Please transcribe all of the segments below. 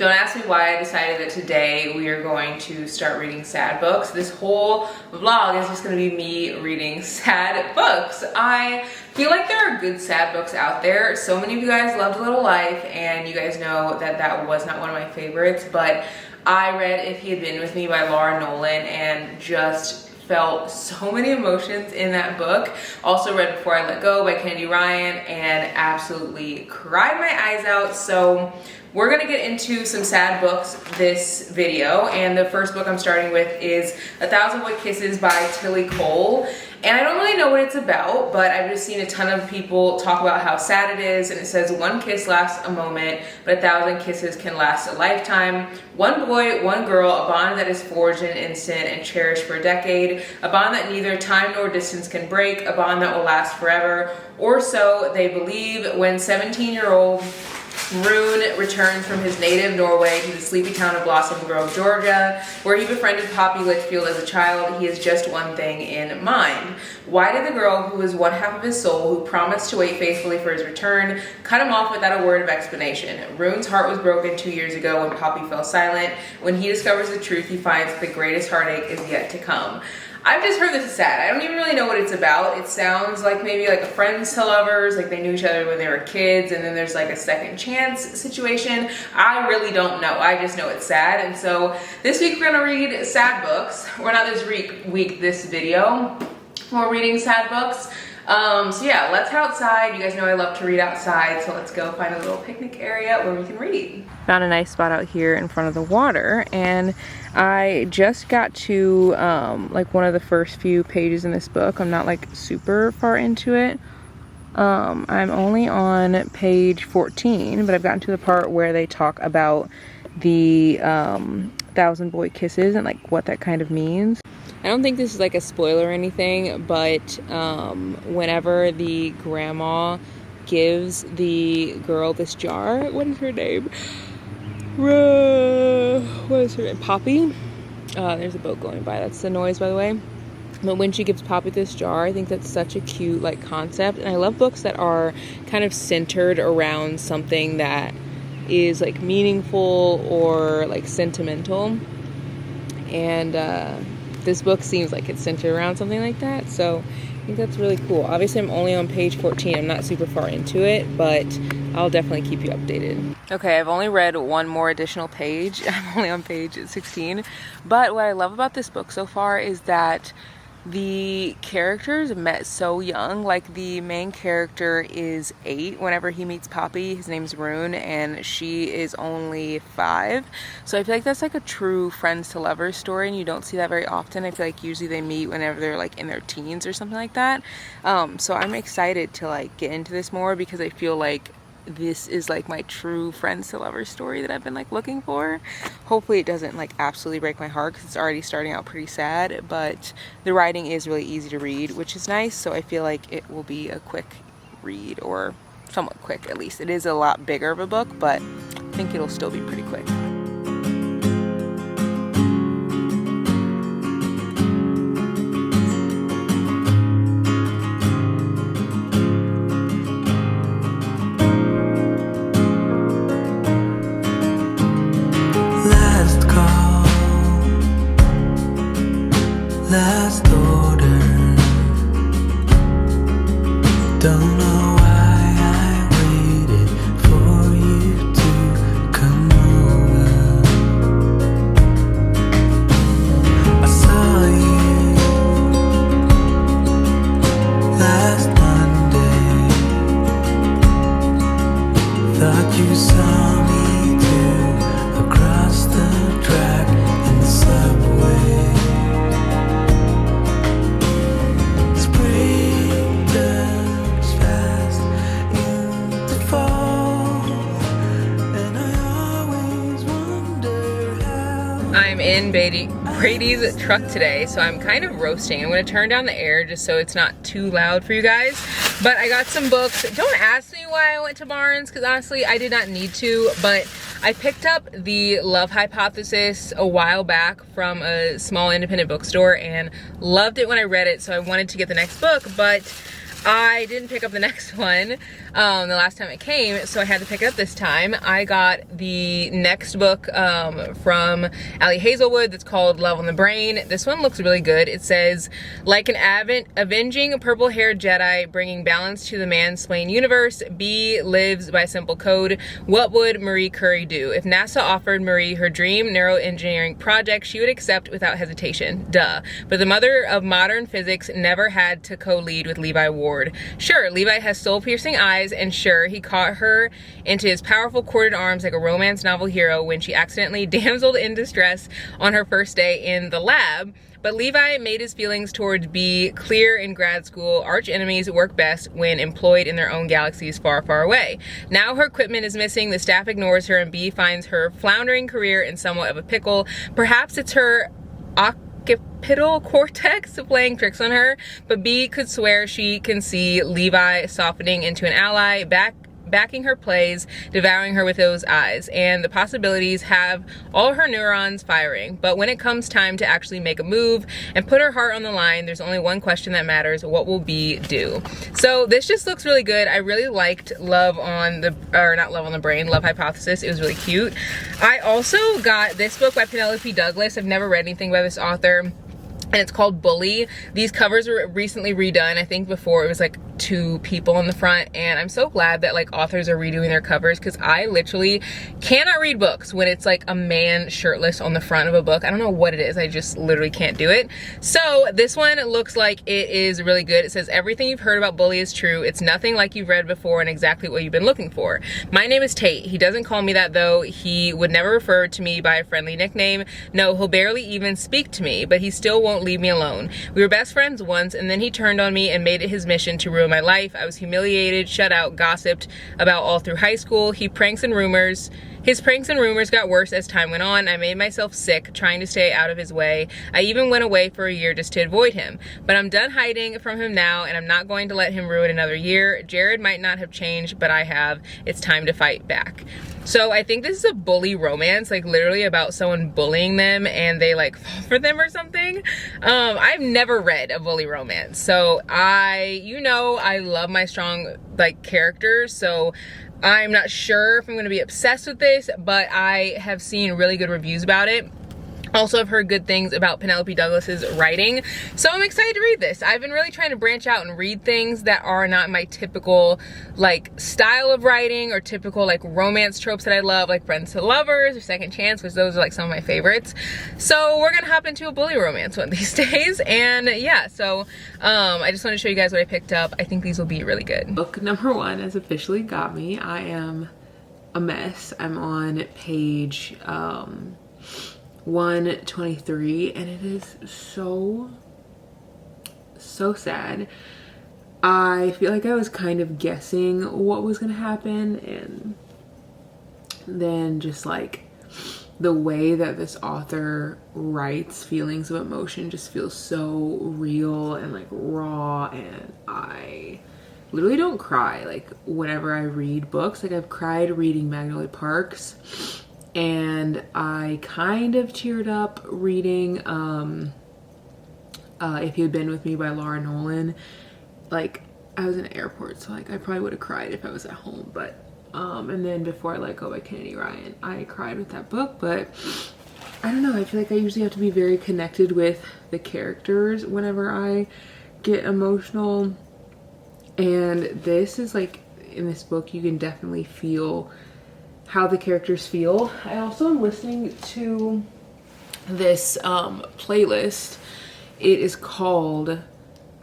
Don't ask me why I decided that today we are going to start reading sad books. This whole vlog is just going to be me reading sad books. I feel like there are good sad books out there. So many of you guys loved A Little Life, and you guys know that that was not one of my favorites, but I read If He Had Been With Me by Laura Nolan and just felt so many emotions in that book. Also read Before I Let Go by Candy Ryan and absolutely cried my eyes out. So we're gonna get into some sad books this video, and the first book I'm starting with is 1,000 Boy Kisses by Tilly Cole. And I don't really know what it's about, but I've just seen a ton of people talk about how sad it is, and it says one kiss lasts a moment, but 1,000 kisses can last a lifetime. One boy, one girl, a bond that is forged in an instant and cherished for a decade, a bond that neither time nor distance can break, a bond that will last forever, or so they believe. When 17-year-old Rune returns from his native Norway to the sleepy town of Blossom Grove, Georgia, where he befriended Poppy Litchfield as a child, he has just one thing in mind. Why did the girl who was one half of his soul, who promised to wait faithfully for his return, cut him off without a word of explanation? Rune's heart was broken 2 years ago when Poppy fell silent. When he discovers the truth, he finds the greatest heartache is yet to come. I've just heard this is sad. I don't even really know what it's about. It sounds like maybe like a friends to lovers, like they knew each other when they were kids, and then there's like a second chance situation. I really don't know. I just know it's sad. And so this week we're gonna read sad books. Or not this week, this video. We're reading sad books. So yeah, let's head outside. You guys know I love to read outside, so let's go find a little picnic area where we can read. Found a nice spot out here in front of the water, and I just got to like one of the first few pages in this book. I'm not like super far into it. I'm only on page 14, but I've gotten to the part where they talk about the 1,000 boy kisses and like what that kind of means. I don't think this is like a spoiler or anything, but whenever the grandma gives the girl this jar, what is her name? What is her name? Poppy? There's a boat going by. That's the noise, by the way. But when she gives Poppy this jar, I think that's such a cute like concept. And I love books that are kind of centered around something that is like meaningful or like sentimental. And this book seems like it's centered around something like that, so I think that's really cool. Obviously, I'm only on page 14. I'm not super far into it, but I'll definitely keep you updated. Okay, I've only read one more additional page. I'm only on page 16. But what I love about this book so far is that the characters met so young. Like, the main character is 8 whenever he meets Poppy. His name's Rune, and she is only 5. So I feel like that's like a true friends to lovers story, and you don't see that very often. I feel like usually they meet whenever they're like in their teens or something like that. So I'm excited to like get into this more, because I feel like this is like my true friends to lovers story that I've been like looking for. Hopefully it doesn't like absolutely break my heart, because it's already starting out pretty sad, but the writing is really easy to read, which is nice. So I feel like it will be a quick read, or somewhat quick at least. It is a lot bigger of a book, but I think it'll still be pretty quick. Last order. Don't know why I waited for you to come over. I saw you last Monday. Thought you saw me too, across the track in the subway. I'm in Brady's truck today, so I'm kind of roasting. I'm gonna turn down the air just so it's not too loud for you guys. But I got some books. Don't ask me why I went to Barnes, because honestly, I did not need to, but I picked up The Love Hypothesis a while back from a small independent bookstore and loved it when I read it, so I wanted to get the next book, but I didn't pick up the next one. the last time it came, so I had to pick it up this time. I got the next book from Ali Hazelwood that's called Love on the Brain. This one looks really good. It says, like an avenging purple-haired Jedi bringing balance to the mansplained universe, B lives by simple code. What would Marie Curie do? If NASA offered Marie her dream neuroengineering project, she would accept without hesitation. Duh. But the mother of modern physics never had to co-lead with Levi Ward. Sure, Levi has soul-piercing eyes, and sure, he caught her into his powerful corded arms like a romance novel hero when she accidentally damseled in distress on her first day in the lab. But Levi made his feelings towards B clear in grad school. Arch enemies work best when employed in their own galaxies far, far away. Now her equipment is missing, the staff ignores her, and B finds her floundering career in somewhat of a pickle. Perhaps it's her occipital cortex playing tricks on her, but B could swear she can see Levi softening into an ally, backing her plays, devouring her with those eyes, and the possibilities have all her neurons firing. But when it comes time to actually make a move and put her heart on the line, there's only one question that matters: what will B do? So this just looks really good. I really liked Love Hypothesis. It was really cute. I also got this book by Penelope Douglas. I've never read anything by this author, and it's called Bully. These covers were recently redone. I think before it was like 2 people on the front, and I'm so glad that like authors are redoing their covers, because I literally cannot read books when it's like a man shirtless on the front of a book. I don't know what it is, I just literally can't do it. So this one looks like it is really good. It says, everything you've heard about Bully is true. It's nothing like you've read before and exactly what you've been looking for. My name is Tate. He doesn't call me that though. He would never refer to me by a friendly nickname. No, he'll barely even speak to me, but he still won't leave me alone. We were best friends once, and then he turned on me and made it his mission to ruin my life. I was humiliated, shut out, gossiped about all through high school. His pranks and rumors got worse as time went on. I made myself sick trying to stay out of his way. I even went away for a year just to avoid him. But I'm done hiding from him now, and I'm not going to let him ruin another year. Jared might not have changed, but I have. It's time to fight back. So I think this is a bully romance, like literally about someone bullying them and they like fall for them or something. I've never read a bully romance. So I love my strong like characters. So I'm not sure if I'm going to be obsessed with this, but I have seen really good reviews about it. Also, I've heard good things about Penelope Douglas's writing, so I'm excited to read this. I've been really trying to branch out and read things that are not my typical like style of writing or typical like romance tropes that I love, like Friends to Lovers or Second Chance, because those are like some of my favorites. So we're gonna hop into a bully romance one of these days, and yeah, so I just want to show you guys what I picked up. I think these will be really good. Book number 1 has officially got me. I am a mess. I'm on page 123, and it is so sad. I feel like I was kind of guessing what was gonna happen, and then just like the way that this author writes feelings of emotion just feels so real and like raw, and I literally don't cry like whenever I read books. Like I've cried reading Magnolia Parks, and I kind of teared up reading If You Had Been With Me by Laura Nolan. Like I was in an airport, so like I probably would have cried if I was at home, but and then Before I Let Go by Kennedy Ryan, I cried with that book. But I don't know, I feel like I usually have to be very connected with the characters whenever I get emotional, and this is like, in this book you can definitely feel how the characters feel. I also am listening to this playlist. It is called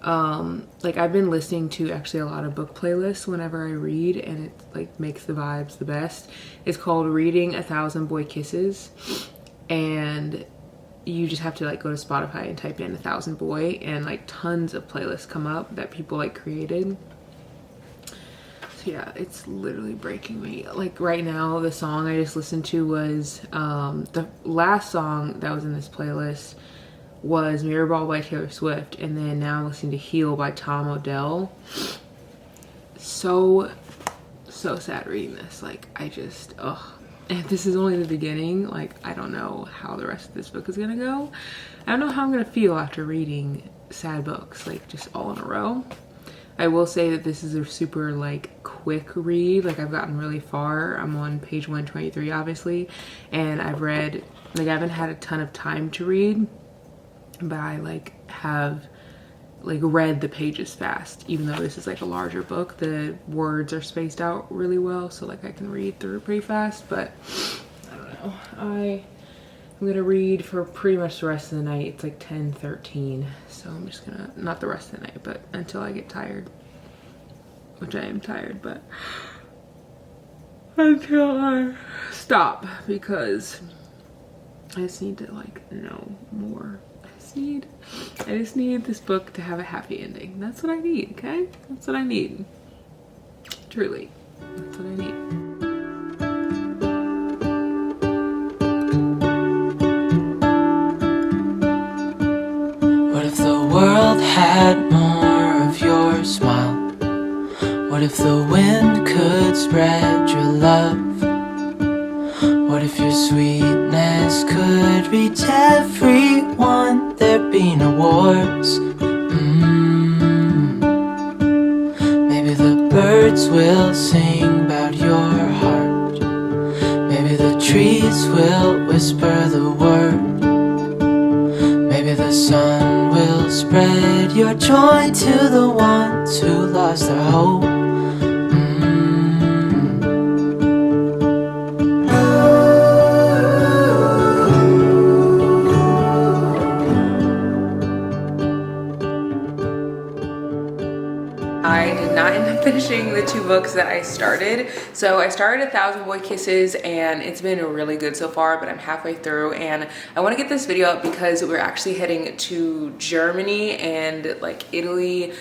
like, I've been listening to actually a lot of book playlists whenever I read, and it like makes the vibes the best. It's called Reading 1,000 Boy Kisses, and you just have to like go to Spotify and type in 1,000 Boy, and like tons of playlists come up that people like created. Yeah, it's literally breaking me. Like right now, the song I just listened to was the last song that was in this playlist was Mirrorball by Taylor Swift, and then now I'm listening to Heal by Tom Odell. So sad reading this. Like I just, and this is only the beginning. Like I don't know how the rest of this book is gonna go. I don't know how I'm gonna feel after reading sad books like just all in a row. I will say that this is a super like quick read. Like I've gotten really far. I'm on page 123 obviously, and I've read, like I haven't had a ton of time to read, but I like have like read the pages fast. Even though this is like a larger book, the words are spaced out really well, so like I can read through pretty fast. But I don't know, I'm gonna read for pretty much the rest of the night. It's like 10:13, so I'm just gonna, not the rest of the night, but until I get tired, which I am tired, but until I stop, because I just need to like know more. I just need this book to have a happy ending. That's what I need, okay? That's what I need. Truly, that's what I need. What if the world had more of your smile? What if the wind could spread your love? What if your sweetness could reach everyone? There'd be no wars. Maybe the birds will sing about your heart. Maybe the trees will whisper the word. Maybe the sun will spread your joy to the ones who lost their hope. I did not end up finishing the 2 books that I started. So I started 1,000 Boy Kisses and it's been really good so far, but I'm halfway through, and I want to get this video up because we're actually heading to Germany and like Italy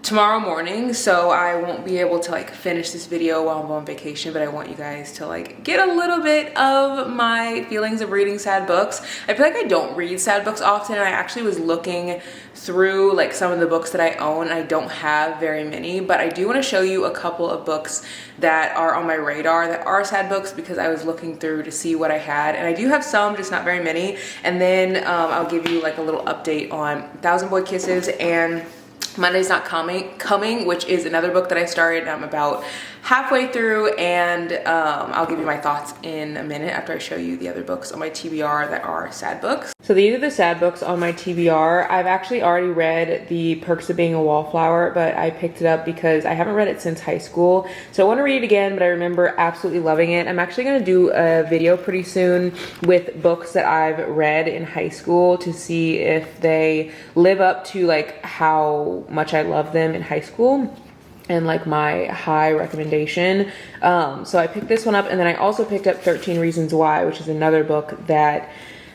tomorrow morning, so I won't be able to like finish this video while I'm on vacation, but I want you guys to like get a little bit of my feelings of reading sad books. I feel like I don't read sad books often, and I actually was looking through like some of the books that I own. I don't have very many, but I do want to show you a couple of books that are on my radar that are sad books, because I was looking through to see what I had, and I do have some, just not very many. And then I'll give you like a little update on 1,000 Boy Kisses and Monday's Not Coming, which is another book that I started and I'm about halfway through, and I'll give you my thoughts in a minute after I show you the other books on my TBR that are sad books. So these are the sad books on my TBR. I've actually already read The Perks of Being a Wallflower, but I picked it up because I haven't read it since high school. So I want to read it again, but I remember absolutely loving it. I'm actually going to do a video pretty soon with books that I've read in high school to see if they live up to like how much I love them in high school and like my high recommendation. So I picked this one up, and then I also picked up 13 Reasons Why, which is another book that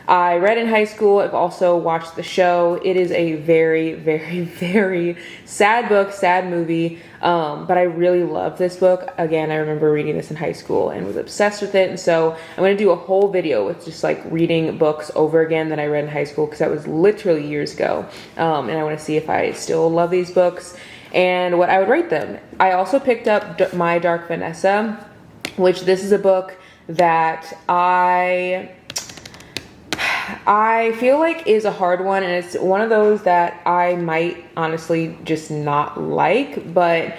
I read in high school. I've also watched the show. It is a very, very, very sad book, sad movie, but I really love this book. Again, I remember reading this in high school and was obsessed with it, and so I'm going to do a whole video with just like reading books over again that I read in high school, because that was literally years ago, and I want to see if I still love these books and what I would rate them. I also picked up My Dark Vanessa, which this is a book that I feel like is a hard one, and it's one of those that I might honestly just not like, but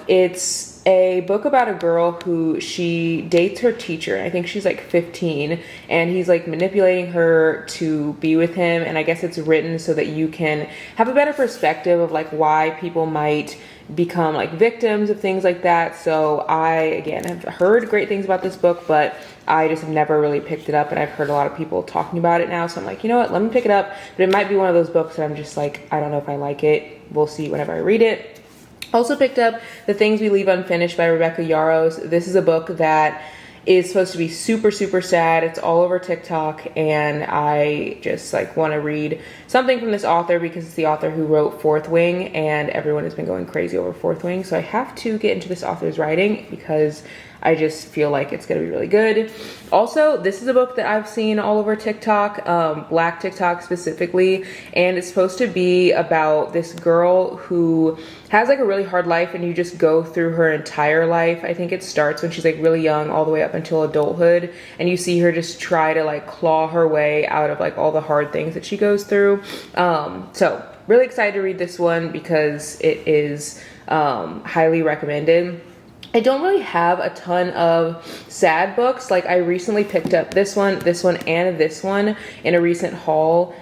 it's a book about a girl who she dates her teacher, and I think she's like 15, and he's like manipulating her to be with him, and I guess it's written so that you can have a better perspective of like why people might become like victims of things like that. So I, again, have heard great things about this book, but I just have never really picked it up, and I've heard a lot of people talking about it now, so I'm like, you know what, let me pick it up. But it might be one of those books that I'm just like, I don't know if I like it. We'll see whenever I read it. Also picked up The Things We Leave Unfinished by Rebecca Yarros. This is a book that is supposed to be super, super sad. It's all over TikTok, and I just like want to read something from this author because it's the author who wrote Fourth Wing, and everyone has been going crazy over Fourth Wing. So I have to get into this author's writing because I just feel like it's going to be really good. Also, this is a book that I've seen all over TikTok, Black TikTok specifically, and it's supposed to be about this girl who has like a really hard life, and you just go through her entire life. I think it starts when she's like really young all the way up until adulthood, and you see her just try to like claw her way out of like all the hard things that she goes through. So really excited to read this one because it is highly recommended. I don't really have a ton of sad books. Like, I recently picked up this one, and this one in a recent haul.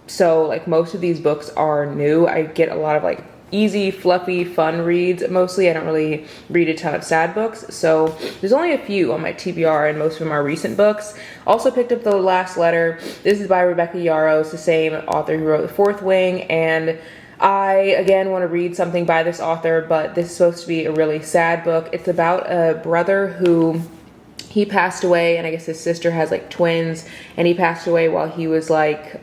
So like most of these books are new. I get a lot of like easy, fluffy, fun reads mostly. I don't really read a ton of sad books. So there's only a few on my TBR, and most of them are recent books. Also picked up The Last Letter. This is by Rebecca Yarros, the same author who wrote The Fourth Wing, and I, again, want to read something by this author, but this is supposed to be a really sad book. It's about a brother who, he passed away, and I guess his sister has like twins, and he passed away while he was like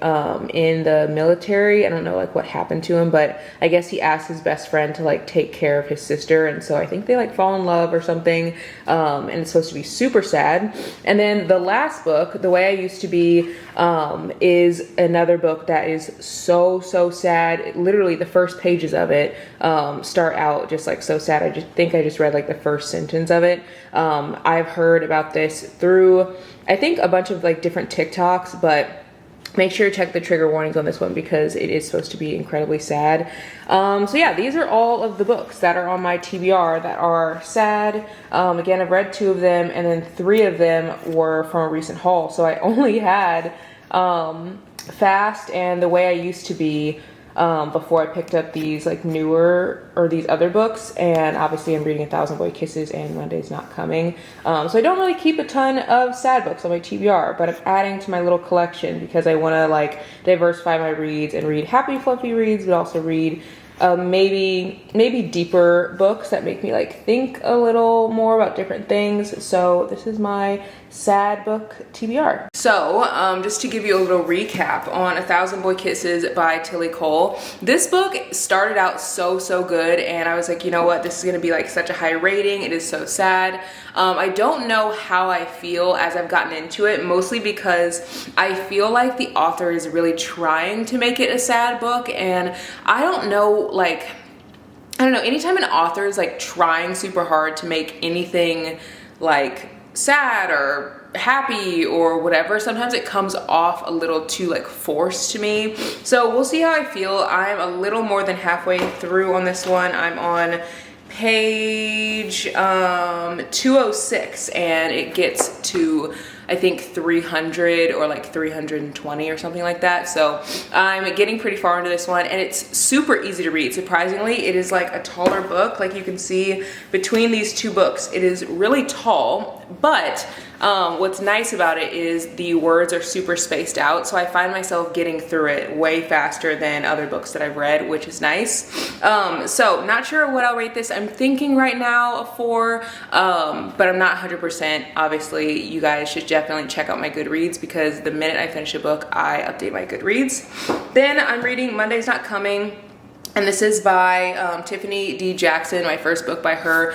in the military. I don't know like what happened to him, but I guess he asked his best friend to like take care of his sister, and so I think they like fall in love or something, and it's supposed to be super sad. And then the last book, The Way I Used to Be, is another book that is so sad. Literally the first pages of it start out just like so sad. I just read like the first sentence of it. I've heard about this through, I think, a bunch of like different TikToks, but make sure to check the trigger warnings on this one because it is supposed to be incredibly sad. So yeah, these are all of the books that are on my TBR that are sad. Again, I've read 2 of them, and then 3 of them were from a recent haul. So I only had Fast and The Way I Used to Be before I picked up these like newer, or these other books. And obviously I'm reading 1,000 Boy Kisses and Monday's Not Coming. So I don't really keep a ton of sad books on my TBR, but I'm adding to my little collection because I want to like diversify my reads and read happy, fluffy reads, but also read maybe deeper books that make me like think a little more about different things. So this is my sad book TBR. So just to give you a little recap on 1,000 Boy Kisses by Tilly Cole. This book started out so good, and I was like, you know what, this is gonna be like such a high rating. It is so sad. I don't know how I feel as I've gotten into it, mostly because I feel like the author is really trying to make it a sad book, and I don't know, anytime an author is like trying super hard to make anything like sad or happy or whatever, sometimes it comes off a little too like forced to me. So we'll see how I feel. I'm a little more than halfway through on this one. I'm on page 206, and it gets to, I think, 300 or like 320 or something like that. So I'm getting pretty far into this one, and it's super easy to read. Surprisingly, it is like a taller book. Like you can see between these 2 books, it is really tall, but what's nice about it is the words are super spaced out, so I find myself getting through it way faster than other books that I've read, which is nice. So not sure what I'll rate this. I'm thinking right now a 4, but I'm not 100%. Obviously, you guys should definitely check out my Goodreads, because the minute I finish a book, I update my Goodreads. Then I'm reading Monday's Not Coming, and this is by Tiffany D. Jackson, my first book by her.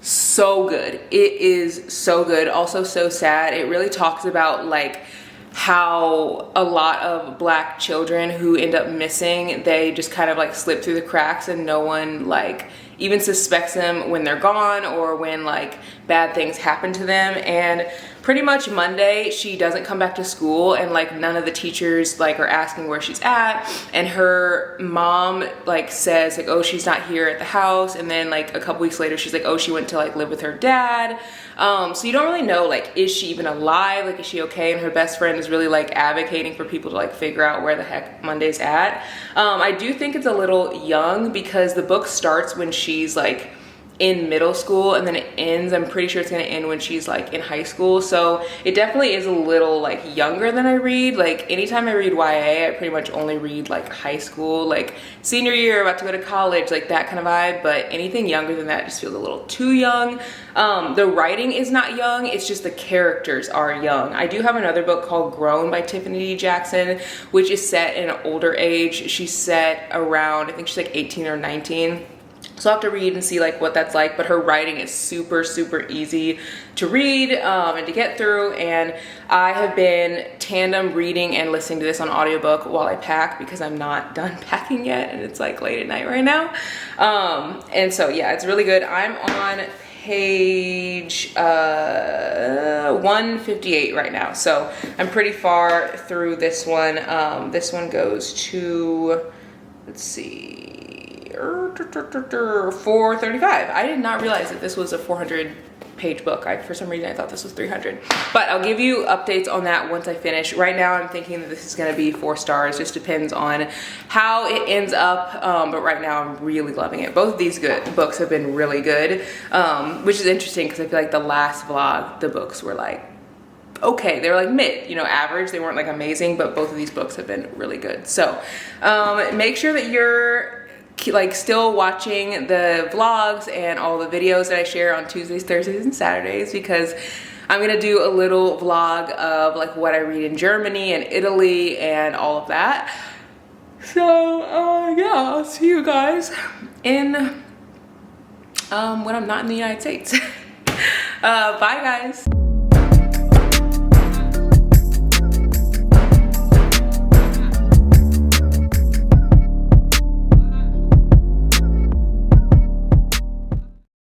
So good. It is so good. Also so sad. It really talks about like how a lot of Black children who end up missing, they just kind of like slip through the cracks, and no one like even suspects them when they're gone or when like bad things happen to them. And pretty much Monday she doesn't come back to school, and like none of the teachers like are asking where she's at, and her mom like says like, oh, she's not here at the house, and then like a couple weeks later she's like, oh, she went to like live with her dad. So you don't really know, like, is she even alive? Like, is she okay? And her best friend is really like advocating for people to like figure out where the heck Monday's at. I do think it's a little young, because the book starts when she's like in middle school, and then it ends, I'm pretty sure it's gonna end when she's like in high school. So it definitely is a little like younger than I read. Like anytime I read YA, I pretty much only read like high school, like senior year, about to go to college, like that kind of vibe. But anything younger than that just feels a little too young. The writing is not young, it's just the characters are young. I do have another book called Grown by Tiffany D. Jackson, which is set in an older age. She's set around, I think she's like 18 or 19. So I'll have to read and see like what that's like, but her writing is super easy to read and to get through. And I have been tandem reading and listening to this on audiobook while I pack, because I'm not done packing yet, and it's like late at night right now. And so yeah, it's really good. I'm on page 158 right now, so I'm pretty far through this one. This one goes to let's see, 435. I did not realize that this was a 400-page book. For some reason I thought this was 300, but I'll give you updates on that once I finish. Right now I'm thinking that this is going to be 4 stars. Just depends on how it ends up, but right now I'm really loving it. Both of these books have been really good, which is interesting because I feel like the last vlog the books were like okay, they were like mid, you know, average. They weren't like amazing, but both of these books have been really good. So make sure that you're like still watching the vlogs and all the videos that I share on Tuesdays, Thursdays, and Saturdays, because I'm gonna do a little vlog of like what I read in Germany and Italy and all of that. So yeah, I'll see you guys in when I'm not in the United States. Bye guys.